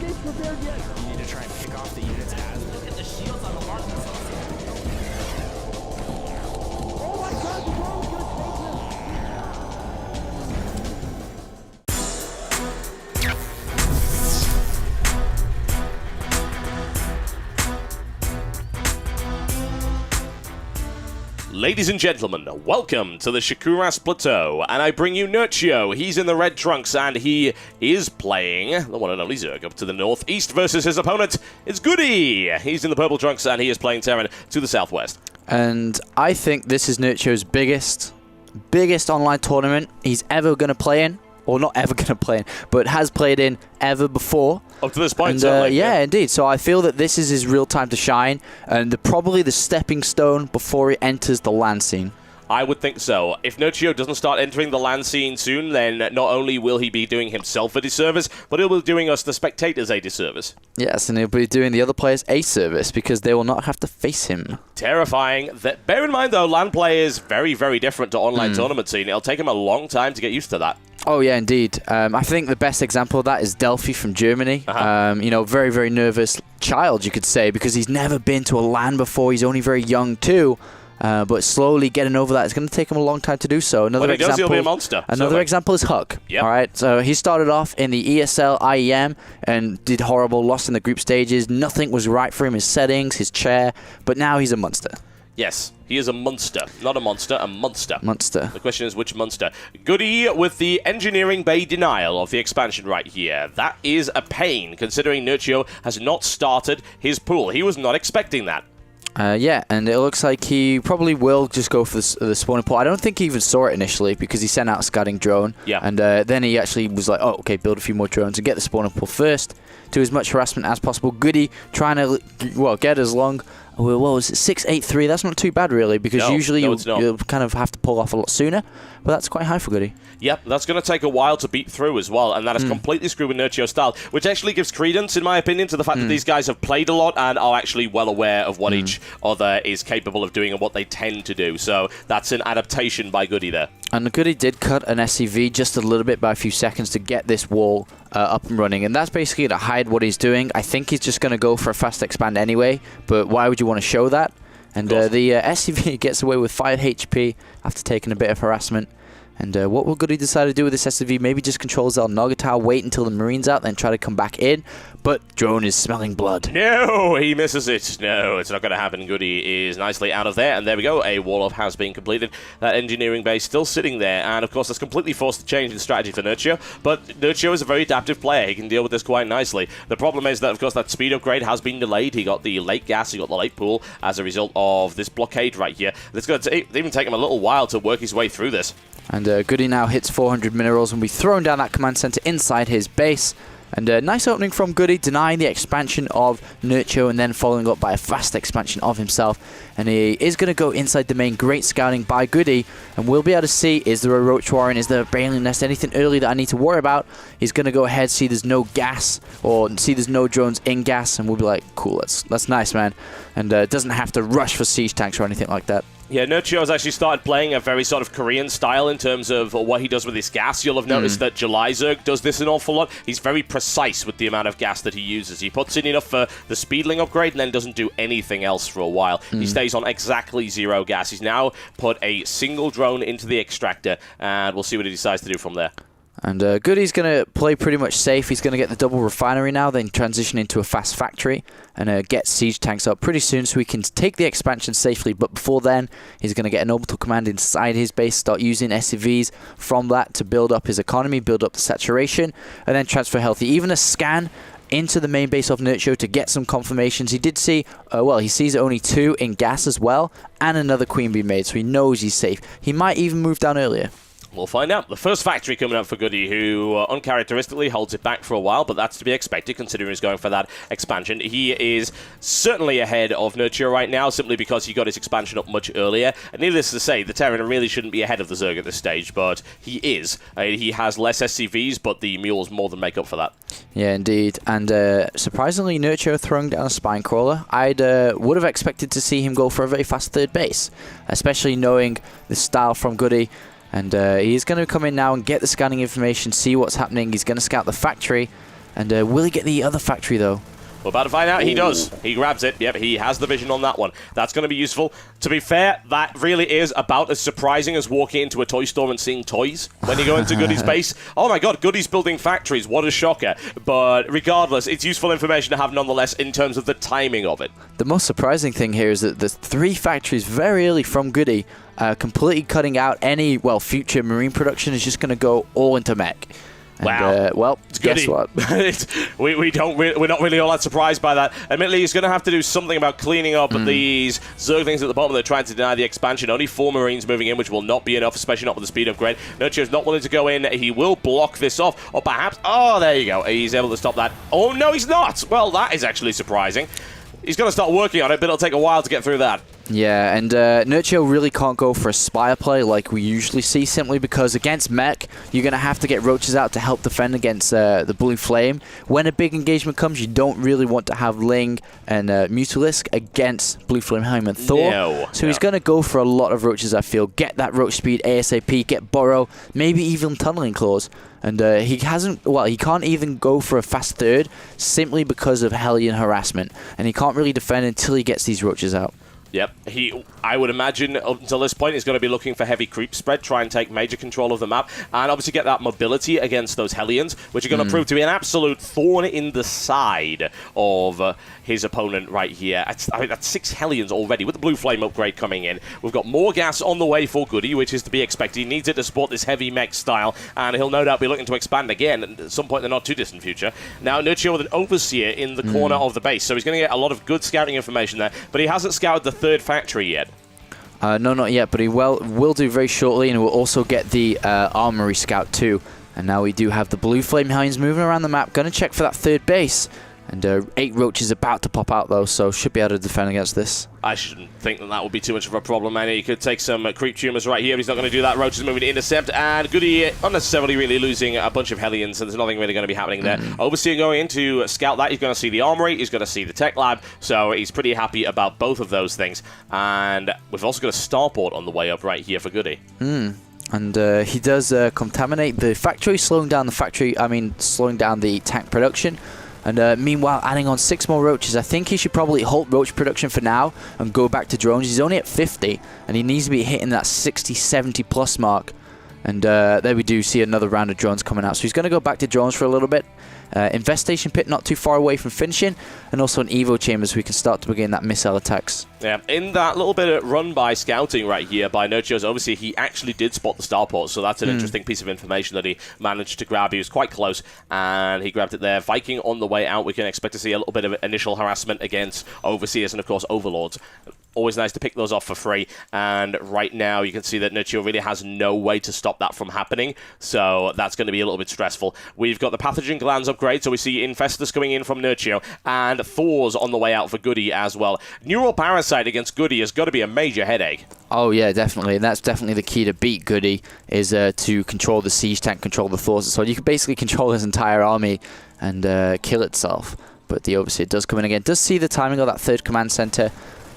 You need to try and pick off the units as... Look at the shields on the Martin. Oh my god, the drone's gonna take him! Ladies and gentlemen, welcome to the Shakuras Plateau, and I bring you Nerchio. He's in the red trunks, and he is playing the one and only Zerg up to the northeast versus his opponent. It's GoOdy. He's in the purple trunks, and he is playing Terran to the southwest. And I think this is Nerchio's biggest online tournament he's ever going to play in. Or not ever going to play in, but has played in ever before. Up to this point, and, certainly. yeah, indeed. So I feel that this is his real time to shine, and probably the stepping stone before he enters the LAN scene. I would think so. If Nerchio doesn't start entering the LAN scene soon, then not only will he be doing himself a disservice, but he'll be doing us, the spectators, a disservice. Yes, and he'll be doing the other players a service, because they will not have to face him. Terrifying. Bear in mind, though, LAN play is very, very different to online tournament scene. It'll take him a long time to get used to that. Oh, yeah, indeed. I think the best example of that is Delphi from Germany. You know, very, very nervous child, you could say, because he's never been to a LAN before. He's only very young, too. But slowly getting over that, it's going to take him a long time to do so. Another when he does, he'll be a monster. Another example is Huck. Yep. All right, so he started off in the ESL IEM and did horrible, lost in the group stages. Nothing was right for him, his settings, his chair, but now he's a monster. Yes, he is a monster. Not a monster, a monster. Monster. The question is, which monster? GoOdy with the engineering bay denial of the expansion right here. That is a pain, considering Nerchio has not started his pool. He was not expecting that. Yeah, and it looks like he probably will just go for the spawning pool. I don't think he even saw it initially because he sent out a scouting drone. Yeah. And then he actually was like, oh, okay, build a few more drones and get the spawning pool first. Do as much harassment as possible. GoOdy trying to, well, get as long. What was it? 683. That's not too bad, really, because usually you'll kind of have to pull off a lot sooner. But that's quite high for GoOdy. Yep, that's going to take a while to beat through as well, and that is completely screwed with Nerchio's style, which actually gives credence, in my opinion, to the fact that these guys have played a lot and are actually well aware of what each other is capable of doing and what they tend to do. So that's an adaptation by GoOdy there. And GoOdy did cut an SCV just a little bit by a few seconds to get this wall up and running, and that's basically to hide what he's doing. I think he's just going to go for a fast expand anyway, but why would you want to show that? And the SCV gets away with 5 HP after taking a bit of harassment. And what will GoOdy decide to do with this SCV? Maybe just control Zel Nogatal, wait until the Marine's out, then try to come back in. But drone is smelling blood. No, he misses it. No, it's not going to happen. GoOdy is nicely out of there. And there we go. A wall-off has been completed. That engineering base still sitting there. And, of course, that's completely forced a change in strategy for Nerchio. But Nerchio is a very adaptive player. He can deal with this quite nicely. The problem is that, of course, that speed upgrade has been delayed. He got the late gas. He got the late pool as a result of this blockade right here. It's going to even take him a little while to work his way through this. And GoOdy now hits 400 minerals and we thrown down that command center inside his base. And a nice opening from GoOdy, denying the expansion of Nerchio and then following up by a fast expansion of himself. And he is going to go inside the main. Great scouting by GoOdy. And we'll be able to see, is there a Roach Warren, is there a Baleen Nest, anything early that I need to worry about? He's going to go ahead, see there's no gas, or see there's no drones in gas, and we'll be like, cool, that's nice, man. And doesn't have to rush for siege tanks or anything like that. Yeah, Nerchio has actually started playing a very sort of Korean style in terms of what he does with his gas. You'll have noticed that July Zerg does this an awful lot. He's very precise with the amount of gas that he uses. He puts in enough for the speedling upgrade and then doesn't do anything else for a while. He stays on exactly 0 gas. He's now put a single drone into the extractor, and we'll see what he decides to do from there. And GoOdy's going to play pretty much safe. He's going to get the double refinery now, then transition into a fast factory and get siege tanks up pretty soon so he can take the expansion safely. But before then, he's going to get an orbital command inside his base, start using SCVs from that to build up his economy, build up the saturation, and then transfer healthy. Even a scan into the main base of Nerchio to get some confirmations. He did see, well, he sees only 2 in gas as well, and another queen being made, so he knows he's safe. He might even move down earlier. We'll find out. The first factory coming up for GoOdy, who uncharacteristically holds it back for a while, but that's to be expected considering he's going for that expansion. He is certainly ahead of Nerchio right now, simply because he got his expansion up much earlier. And needless to say, the Terran really shouldn't be ahead of the Zerg at this stage, but he is. He has less SCVs, but the mules more than make up for that. Yeah, indeed. And surprisingly, Nerchio throwing down a spine crawler. I'd would have expected to see him go for a very fast third base, especially knowing the style from GoOdy. And he's going to come in now and get the scanning information, see what's happening. He's going to scout the factory. And will he get the other factory, though? We're about to find out. He does. He grabs it. Yep, he has the vision on that one. That's going to be useful. To be fair, that really is about as surprising as walking into a toy store and seeing toys when you go into GoOdy's base. Oh my god, GoOdy's building factories. What a shocker. But regardless, it's useful information to have nonetheless in terms of the timing of it. The most surprising thing here is that the 3 factories very early from GoOdy, completely cutting out any, well, future marine production is just going to go all into mech. And, wow. Well, guess what? we're not really all that surprised by that. Admittedly, he's going to have to do something about cleaning up these Zerglings at the bottom. They're trying to deny the expansion. Only 4 Marines moving in, which will not be enough, especially not with the speed upgrade. Nerchio's not willing to go in. He will block this off. Or perhaps... Oh, there you go. He's able to stop that. Oh, no, he's not. Well, that is actually surprising. He's going to start working on it, but it'll take a while to get through that. Yeah, and Nerchio really can't go for a Spire play like we usually see, simply because against mech, you're going to have to get roaches out to help defend against the Blue Flame. When a big engagement comes, you don't really want to have Ling and Mutalisk against Blue Flame Helm and Thor. No, so he's going to go for a lot of roaches, I feel. Get that roach speed ASAP, get Burrow, maybe even Tunneling Claws. And he can't even go for a fast third simply because of Hellion harassment. And he can't really defend until he gets these roaches out. Yep, I would imagine up until this point he's going to be looking for heavy creep spread, try and take major control of the map, and obviously get that mobility against those Hellions, which are going to prove to be an absolute thorn in the side of his opponent right here. I mean, that's 6 Hellions already with the Blue Flame upgrade coming in. We've got more gas on the way for GoOdy, which is to be expected. He needs it to support this heavy mech style, and he'll no doubt be looking to expand again at some point in the not too distant future. Now, Nerchio with an Overseer in the corner of the base, so he's going to get a lot of good scouting information there, but he hasn't scouted the 3rd factory yet. No, not yet, but he will do very shortly, and we'll also get the Armory Scout too. And now we do have the Blue Flame Hounds moving around the map, going to check for that 3rd base. And 8 roaches about to pop out, though, so should be able to defend against this. I shouldn't think that would be too much of a problem, man. He could take some creep tumors right here, but he's not going to do that. Roach is moving to intercept, and GoOdy unnecessarily really losing a bunch of Hellions, and there's nothing really going to be happening there. Overseer going in to scout that. He's going to see the Armory, he's going to see the Tech Lab, so he's pretty happy about both of those things. And we've also got a Starport on the way up right here for GoOdy. And he does contaminate the factory, slowing down the tank production. And meanwhile, adding on 6 more roaches. I think he should probably halt roach production for now and go back to drones. He's only at 50, and he needs to be hitting that 60, 70 plus mark. And there we do see another round of drones coming out. So he's going to go back to drones for a little bit. Infestation Pit not too far away from finishing, and also an Evo Chamber so we can start to begin that missile attacks. Yeah, in that little bit of run by scouting right here by Nerchio's Overseer, he actually did spot the Starport, so that's an interesting piece of information that he managed to grab. He was quite close, and he grabbed it there. Viking on the way out, we can expect to see a little bit of initial harassment against Overseers and, of course, Overlords. Always nice to pick those off for free, and right now you can see that Nerchio really has no way to stop that from happening, so that's going to be a little bit stressful. We've got the Pathogen Glands upgrade, so we see Infestus coming in from Nerchio, and Thor's on the way out for GoOdy as well. Neural Parasite against GoOdy has got to be a major headache. Oh yeah, definitely, and that's definitely the key to beat GoOdy, is to control the Siege Tank, control the Thors, so you can basically control his entire army and kill itself. But the Overseer does come in again, does see the timing of that 3rd command center.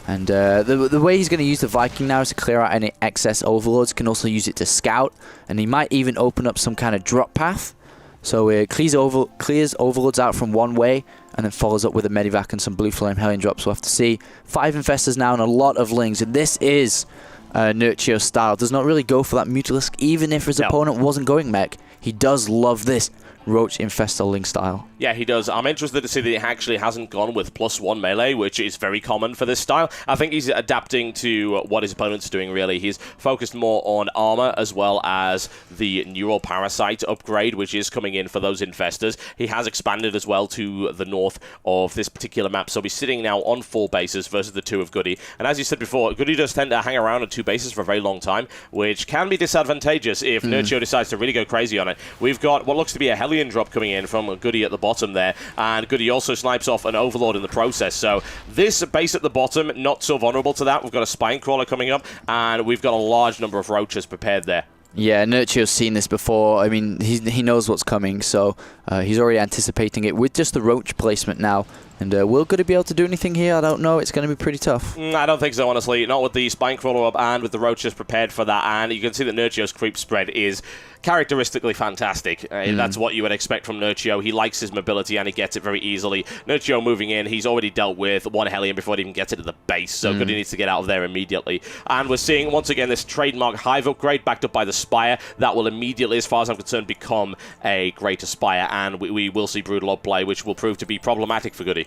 And the way he's going to use the Viking now is to clear out any excess Overlords. Can also use it to scout, and he might even open up some kind of drop path. So it clears Overlords out from one way, and then follows up with a Medivac and some Blue Flame Hellion drops. We'll have to see. 5 Infestors now and a lot of Lings, and this is Nerchio's style. Does not really go for that Mutalisk, even if his opponent wasn't going mech. He does love this Roach Infestor Ling style. Yeah, he does. I'm interested to see that he actually hasn't gone with +1 melee, which is very common for this style. I think he's adapting to what his opponent's doing, really. He's focused more on armor as well as the Neural Parasite upgrade, which is coming in for those Infestors. He has expanded as well to the north of this particular map, so he's sitting now on 4 bases versus the 2 of GoOdy. And as you said before, GoOdy does tend to hang around on 2 bases for a very long time, which can be disadvantageous if Nerchio decides to really go crazy on it. We've got what looks to be a Hellion drop coming in from GoOdy at the bottom there, and GoOdy also snipes off an Overlord in the process. So this base at the bottom, not so vulnerable to that. We've got a Spine Crawler coming up, and we've got a large number of roaches prepared there. Yeah, Nerchio's seen this before. I mean, he knows what's coming, so he's already anticipating it with just the roach placement now. And will GoOdy be able to do anything here? I don't know. It's going to be pretty tough. I don't think so, honestly. Not with the Spine Crawler up and with the roaches prepared for that. And you can see that Nerchio's creep spread is characteristically fantastic. That's what you would expect from Nerchio. He likes his mobility and he gets it very easily. Nerchio moving in, he's already dealt with one Hellion before it even gets it to the base, so GoOdy needs to get out of there immediately. And we're seeing, once again, this trademark Hive upgrade backed up by the Spire. That will immediately, as far as I'm concerned, become a greater Spire, and we will see Brood Lord play, which will prove to be problematic for GoOdy.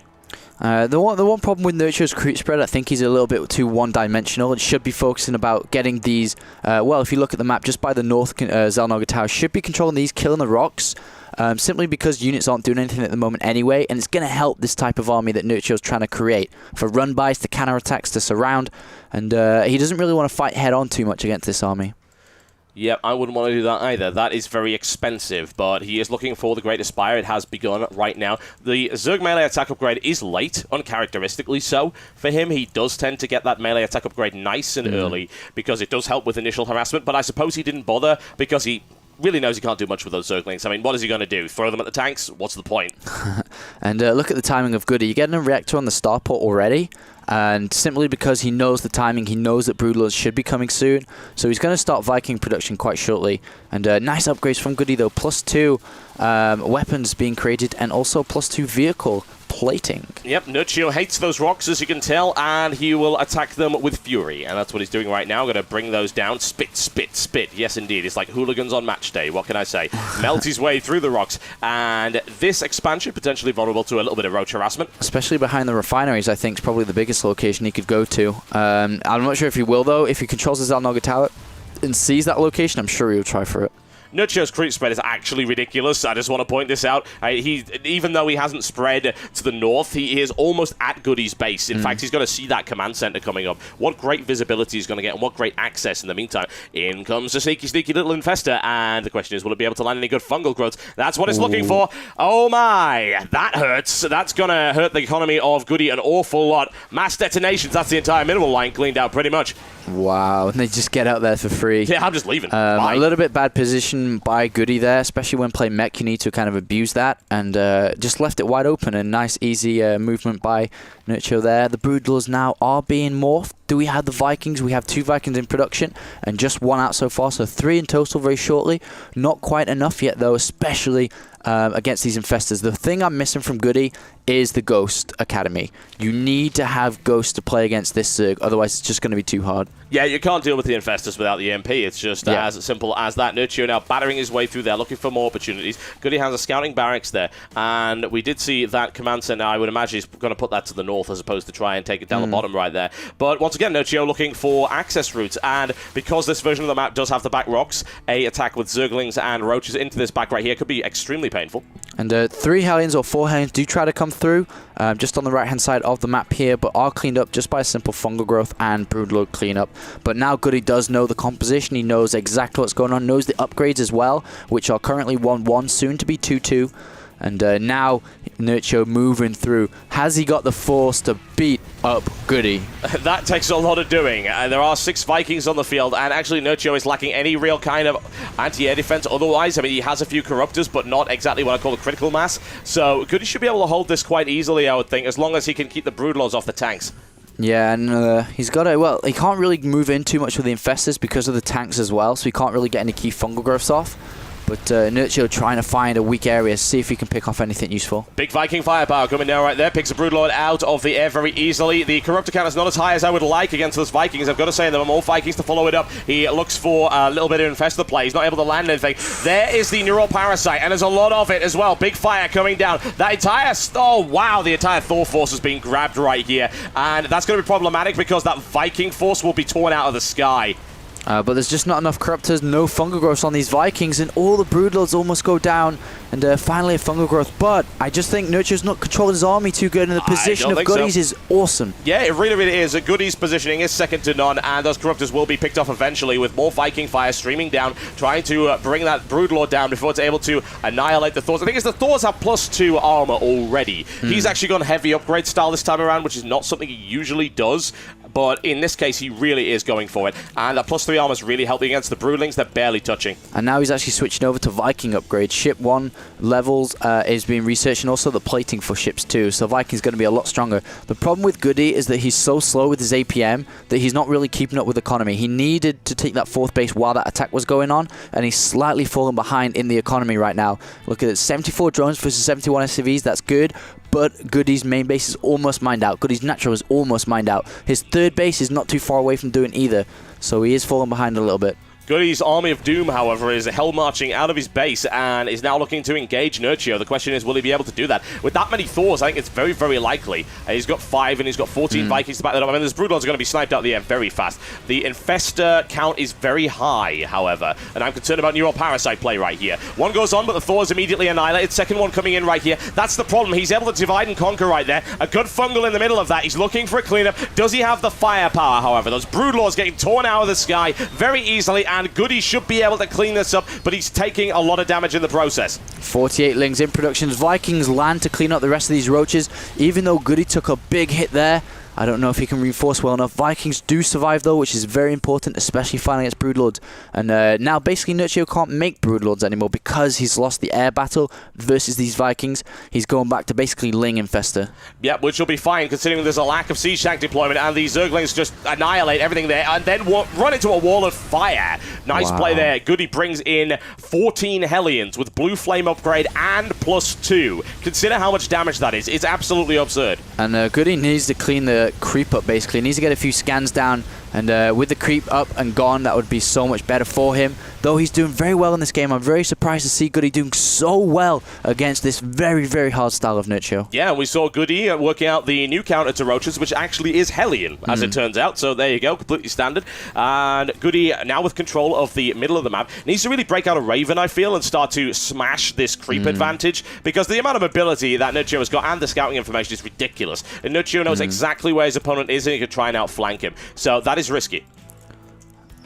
The one problem with Nerchio's creep spread, I think he's a little bit too one-dimensional. It should be focusing about getting these, well, if you look at the map, just by the north, Xel'Naga Tower should be controlling these, killing the rocks, simply because units aren't doing anything at the moment anyway, and it's going to help this type of army that Nerchio's trying to create, for run-bys, to counter-attacks, to surround, and he doesn't really want to fight head-on too much against this army. Yep, I wouldn't want to do that either. That is very expensive, but he is looking for the Great Spire. It has begun right now. The Zerg melee attack upgrade is late, uncharacteristically so. For him, he does tend to get that melee attack upgrade nice and early, because it does help with initial harassment, but I suppose he didn't bother because he really knows he can't do much with those Zerglings. I mean, what is he going to do? Throw them at the tanks? What's the point? And look at the timing of GoOdy. You're getting a reactor on the starport already, and simply because he knows the timing, he knows that Broodlords should be coming soon, so he's going to start Viking production quite shortly. And nice upgrades from GoOdy though, +2 weapons being created, and also +2 vehicle plating. Yep, Nerchio hates those rocks, as you can tell, and he will attack them with fury, and that's what he's doing right now. Going to bring those down. Spit, spit, spit. Yes, indeed. It's like hooligans on match day. What can I say? Melt his way through the rocks, and this expansion potentially vulnerable to a little bit of roach harassment. Especially behind the refineries, I think, is probably the biggest location he could go to. I'm not sure if he will, though. If he controls the Xel'Naga Tower and sees that location, I'm sure he'll try for it. Nerchio's creep spread is actually ridiculous. I just want to point this out. Even though he hasn't spread to the north, he is almost at GoOdy's base. In fact, he's going to see that command center coming up. What great visibility he's going to get, and what great access in the meantime. In comes the sneaky, sneaky little infester, and the question is, will it be able to land any good fungal growth? That's what it's looking for. Oh my, that hurts. That's going to hurt the economy of GoOdy an awful lot. Mass detonations, that's the entire minimal line cleaned out pretty much. Wow, and they just get out there for free. Yeah, I'm just leaving. A little bit bad position by GoOdy there, especially when playing mech. You need to kind of abuse that, and just left it wide open. A nice, easy movement by Nerchio there. The Broodlords now are being morphed. Do we have the Vikings? We have 2 Vikings in production, and just 1 out so far, so 3 in total very shortly. Not quite enough yet, though, especially against these infestors. The thing I'm missing from GoOdy is the Ghost Academy. You need to have Ghost to play against this Zerg, otherwise it's just going to be too hard. Yeah, you can't deal with the infestors without the MP. It's just as simple as that. Nerchio now battering his way through there, looking for more opportunities. GoOdy has a scouting barracks there, and we did see that command center. I would imagine he's going to put that to the north as opposed to try and take it down the bottom right there. But once again, Nerchio looking for access routes, and because this version of the map does have the back rocks, a attack with Zerglings and Roaches into this back right here could be extremely painful. And 3 Hellions or 4 Hellions do try to come through, just on the right-hand side of the map here, but are cleaned up just by a simple fungal growth and Broodlord cleanup. But now GoOdy does know the composition. He knows exactly what's going on, knows the upgrades as well, which are currently 1-1, soon to be 2-2. And now Nerchio moving through. Has he got the force to beat up GoOdy? That takes a lot of doing. There are 6 Vikings on the field, and actually Nerchio is lacking any real kind of anti-air defense otherwise. I mean, he has a few Corruptors, but not exactly what I call a critical mass. So GoOdy should be able to hold this quite easily, I would think, as long as he can keep the Broodlords off the tanks. Yeah, and he's got to, well, he can't really move in too much with the infestors because of the tanks as well, so he can't really get any key fungal growths off. But Nerchio trying to find a weak area, see if he can pick off anything useful. Big Viking firepower coming down right there. Picks a Broodlord out of the air very easily. The Corruptor count is not as high as I would like against those Vikings. I've got to say, there are more Vikings to follow it up. He looks for a little bit of infestor play. He's not able to land anything. There is the Neural Parasite, and there's a lot of it as well. Big fire coming down. That entire... Oh, wow, the entire Thor force is being grabbed right here. And that's going to be problematic because that Viking force will be torn out of the sky. But there's just not enough Corruptors, no fungal growths on these Vikings, and all the Broodlords almost go down, and finally a fungal growth. But I just think Nerchio's not controlling his army too good, and the position of GoOdy's is awesome. Yeah, it really, really is. GoOdy's positioning is second to none, and those Corruptors will be picked off eventually with more Viking fire streaming down, trying to bring that Broodlord down before it's able to annihilate the Thors. I think the Thors have +2 armor already. He's actually gone heavy upgrade style this time around, which is not something he usually does. but in this case, he really is going for it. And that +3 armor is really helping against the Broodlings. They're barely touching. And now he's actually switching over to Viking upgrade. Ship 1 levels is being researched, and also the plating for ships 2. So Viking's going to be a lot stronger. The problem with GoOdy is that he's so slow with his APM that he's not really keeping up with economy. He needed to take that 4th base while that attack was going on, and he's slightly fallen behind in the economy right now. Look at it, 74 drones versus 71 SCVs. That's good. But GoOdy's main base is almost mined out. GoOdy's natural is almost mined out. His 3rd base is not too far away from doing either. So he is falling behind a little bit. GoOdy's Army of Doom, however, is hell marching out of his base and is now looking to engage Nerchio. The question is, will he be able to do that? With that many Thors, I think it's very, very likely. He's got 5 and he's got 14 Vikings to back that up. I mean, those Broodlords are going to be sniped out of the air very fast. The Infestor count is very high, however, and I'm concerned about Neural Parasite play right here. One goes on, but the Thor is immediately annihilated. Second one coming in right here. That's the problem. He's able to divide and conquer right there. A good fungal in the middle of that. He's looking for a cleanup. Does he have the firepower, however? Those Broodlords getting torn out of the sky very easily, and GoOdy should be able to clean this up, but he's taking a lot of damage in the process. 48 Lings in production. Vikings land to clean up the rest of these roaches, even though GoOdy took a big hit there. I don't know if he can reinforce well enough. Vikings do survive, though, which is very important, especially fighting against Broodlords. And now, basically, Nerchio can't make Broodlords anymore because he's lost the air battle versus these Vikings. He's going back to basically Ling Infestor. Yeah, which will be fine, considering there's a lack of siege tank deployment, and these Zerglings just annihilate everything there, and then run into a wall of fire. Nice play there. GoOdy brings in 14 Hellions with Blue Flame upgrade and +2. Consider how much damage that is. It's absolutely absurd. And GoOdy needs to clean the creep up, basically. He needs to get a few scans down, and with the creep up and gone, that would be so much better for him. Though he's doing very well in this game, I'm very surprised to see GoOdy doing so well against this very, very hard style of Nerchio. Yeah, we saw GoOdy working out the new counter to Roaches, which actually is Hellion, as it turns out. So there you go, completely standard. And GoOdy, now with control of the middle of the map, needs to really break out a Raven, I feel, and start to smash this creep advantage, because the amount of mobility that Nerchio has got and the scouting information is ridiculous. And Nerchio knows exactly where his opponent is, and he could try and outflank him. So that is risky.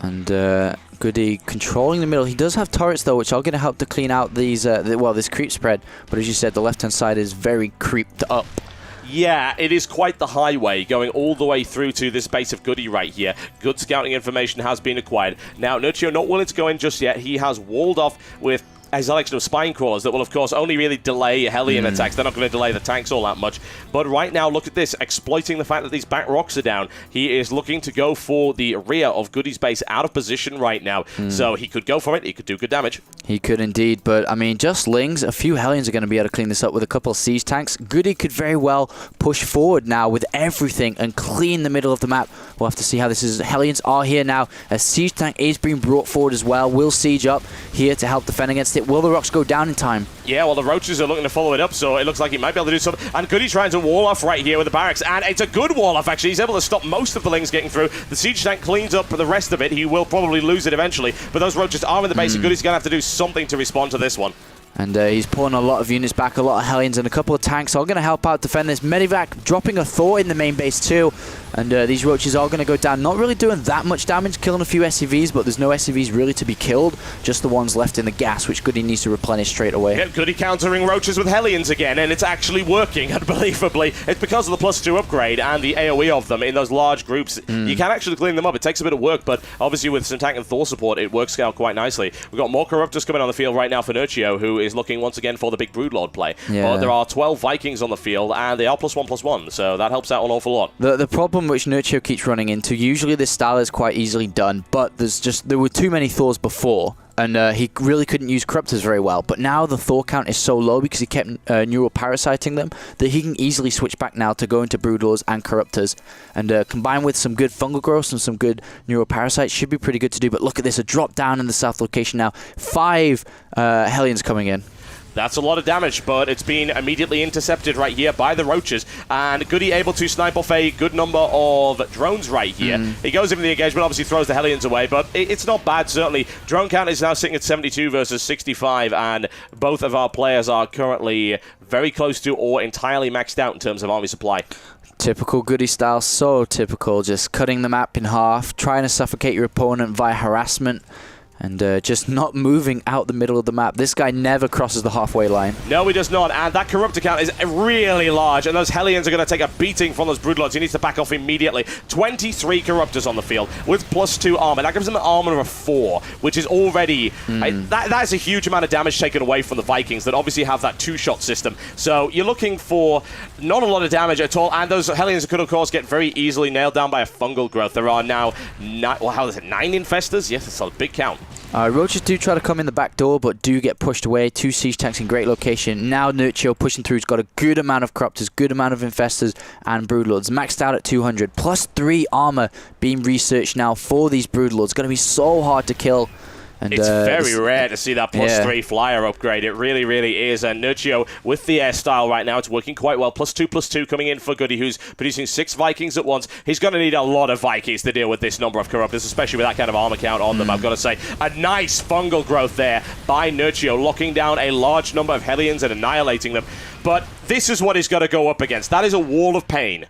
And GoOdy controlling the middle. He does have turrets, though, which are going to help to clean out these, this creep spread. But as you said, the left-hand side is very creeped up. Yeah, it is quite the highway going all the way through to this base of GoOdy right here. Good scouting information has been acquired. Now, Nerchio not willing to go in just yet. He has walled off with a selection of spine crawlers that will, of course, only really delay Hellion attacks. They're not going to delay the tanks all that much. But right now, look at this. Exploiting the fact that these back rocks are down, he is looking to go for the rear of GoOdy's base, out of position right now. So he could go for it. He could do good damage. He could indeed, but I mean, just Lings, a few Hellions are going to be able to clean this up with a couple of siege tanks. GoOdy could very well push forward now with everything and clean the middle of the map. We'll have to see how this is. Hellions are here now. A siege tank is being brought forward as well. Will siege up here to help defend against it. Will the rocks go down in time? Yeah, well, the Roaches are looking to follow it up, so it looks like he might be able to do something. And GoOdy trying to wall off right here with the barracks, and it's a good wall off, actually. He's able to stop most of the Lings getting through. The siege tank cleans up the rest of it. He will probably lose it eventually, but those Roaches are in the base, and GoOdy's going to have to do something to respond to this one. And he's pulling a lot of units back, a lot of Hellions, and a couple of tanks are going to help out defend this. Medivac dropping a Thor in the main base too. And these Roaches are going to go down. Not really doing that much damage, killing a few SCVs, but there's no SCVs really to be killed. Just the ones left in the gas, which GoOdy needs to replenish straight away. Yeah, GoOdy countering Roaches with Hellions again, and it's actually working, unbelievably. It's because of the +2 upgrade and the AoE of them in those large groups. You can actually clean them up. It takes a bit of work, but obviously with some tank and Thor support, it works out quite nicely. We've got more Corruptors coming on the field right now for Nerchio, who is looking once again for the big Broodlord play. Yeah. But there are 12 Vikings on the field, and they are +1/+1, so that helps out an awful lot. The problem which Nerchio keeps running into, usually this style is quite easily done, but there were too many Thors before, and he really couldn't use Corruptors very well. But now the Thor count is so low because he kept neural parasiting them that he can easily switch back now to go into Broodlords and Corruptors. And combined with some good fungal growth and some good neural parasites, should be pretty good to do. But look at this, a drop down in the south location now. 5 Hellions coming in. That's a lot of damage, but it's been immediately intercepted right here by the Roaches, and GoOdy able to snipe off a good number of drones right here. He goes in for the engagement, obviously throws the Hellions away, but it's not bad, certainly. Drone count is now sitting at 72 versus 65, and both of our players are currently very close to or entirely maxed out in terms of army supply. Typical GoOdy style, so typical, just cutting the map in half, trying to suffocate your opponent via harassment. And just not moving out the middle of the map. This guy never crosses the halfway line. No, he does not. And that Corruptor count is really large. And those Hellions are going to take a beating from those Broodlords. He needs to back off immediately. 23 Corruptors on the field with +2 armor. That gives him an armor of 4, which is already... that is a huge amount of damage taken away from the Vikings that obviously have that 2-shot system. So you're looking for not a lot of damage at all. And those Hellions could, of course, get very easily nailed down by a fungal growth. There are now 9 Infestors? Yes, it's a big count. Roaches do try to come in the back door, but do get pushed away. 2 siege tanks in great location. Now Nerchio pushing through. He's got a good amount of Corruptors, good amount of Infestors and Broodlords. Maxed out at 200. +3 armor being researched now for these Broodlords. Going to be so hard to kill. And, it's very rare to see that +3 flyer upgrade. It really, really is. And Nerchio with the air style right now, it's working quite well. +2/+2 coming in for GoOdy, who's producing 6 Vikings at once. He's going to need a lot of Vikings to deal with this number of Corruptors, especially with that kind of armor count on them, I've got to say. A nice fungal growth there by Nerchio, locking down a large number of Hellions and annihilating them. But this is what he's got to go up against. That is a wall of pain.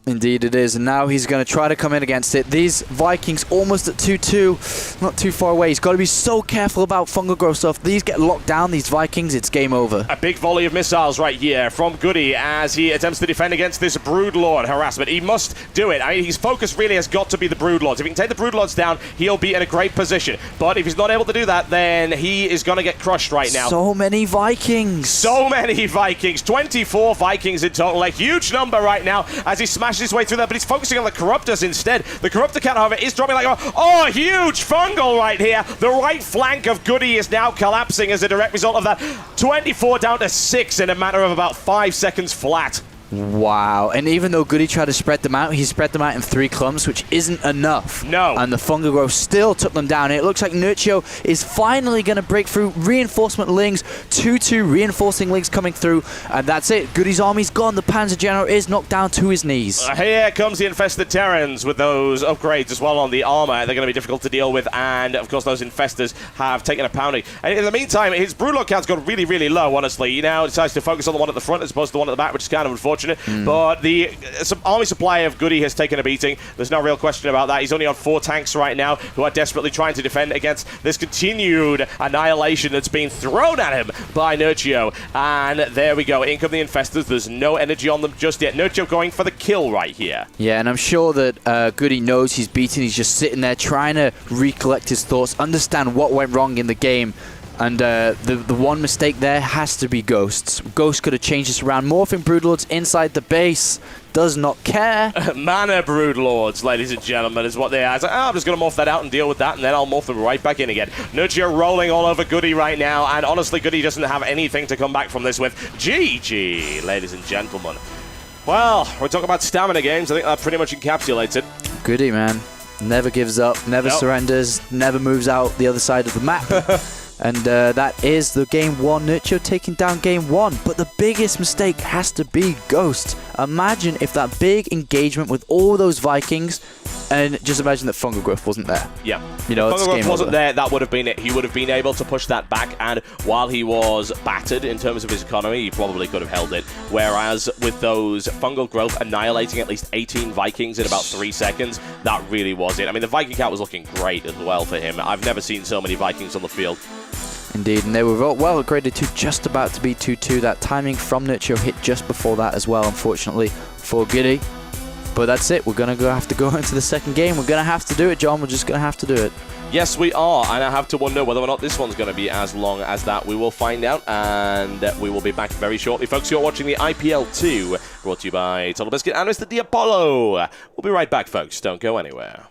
Indeed it is, and now he's going to try to come in against it. These Vikings almost at 2-2, not too far away. He's got to be so careful about fungal growth stuff. These get locked down, these Vikings, it's game over. A big volley of missiles right here from GoOdy as he attempts to defend against this Broodlord harassment. He must do it. I mean, his focus really has got to be the Broodlords. If he can take the Broodlords down, he'll be in a great position. But if he's not able to do that, then he is going to get crushed right now. So many Vikings. So many Vikings. 24 Vikings in total. A huge number right now as he smashes his way through there, but he's focusing on the Corruptors instead. The Corruptor count, however, is dropping like, oh, huge fungal right here. The right flank of GoOdy is now collapsing as a direct result of that. 24 down to 6 in a matter of about 5 seconds flat. Wow. And even though GoOdy tried to spread them out, he spread them out in 3 clumps, which isn't enough. No. And the fungal growth still took them down. And it looks like Nerchio is finally going to break through. Reinforcement Lings, 2-2 reinforcing Lings coming through. And that's it. GoOdy's army's gone. The Panzer General is knocked down to his knees. Here comes the Infested Terrans with those upgrades as well on the armor. They're going to be difficult to deal with. And, of course, those Infestors have taken a pounding. And in the meantime, his Broodlord count's gone really, really low, honestly. He now decides to focus on the one at the front as opposed to the one at the back, which is kind of unfortunate. But the army supply of GoOdy has taken a beating. There's no real question about that. He's only on 4 tanks right now who are desperately trying to defend against this continued annihilation that's being thrown at him by Nerchio. And there we go. In come the Infestors. There's no energy on them just yet. Nerchio going for the kill right here. Yeah, and I'm sure that GoOdy knows he's beaten. He's just sitting there trying to recollect his thoughts, understand what went wrong in the game. And the one mistake there has to be Ghosts. Ghost could have changed this around. Morphing Broodlords inside the base. Does not care. Mana Broodlords, ladies and gentlemen, is what they are. It's like, I'm just going to morph that out and deal with that, and then I'll morph them right back in again. Nerchio rolling all over GoOdy right now, and honestly, GoOdy doesn't have anything to come back from this with. GG, ladies and gentlemen. Well, we're talking about stamina games. I think that pretty much encapsulates it. GoOdy, man. Never gives up, never surrenders, never moves out the other side of the map. And that is the game 1. Nerchio taking down game 1. But the biggest mistake has to be Ghost. Imagine if that big engagement with all those Vikings, and just imagine that fungal growth wasn't there. Yeah. You know, if fungal growth wasn't there, that would have been it. He would have been able to push that back, and while he was battered in terms of his economy, he probably could have held it. Whereas with those fungal growth annihilating at least 18 Vikings in about 3 seconds, that really was it. I mean, the Viking count was looking great as well for him. I've never seen so many Vikings on the field. Indeed, and they were well upgraded to just about to be 2-2. That timing from Nerchio hit just before that as well, unfortunately, for GoOdy. But that's it. We're going to have to go into the second game. We're going to have to do it, John. We're just going to have to do it. Yes, we are, and I have to wonder whether or not this one's going to be as long as that. We will find out, and we will be back very shortly. Folks, you're watching the IPL 2, brought to you by Total Biscuit and Mr. Diapollo. We'll be right back, folks. Don't go anywhere.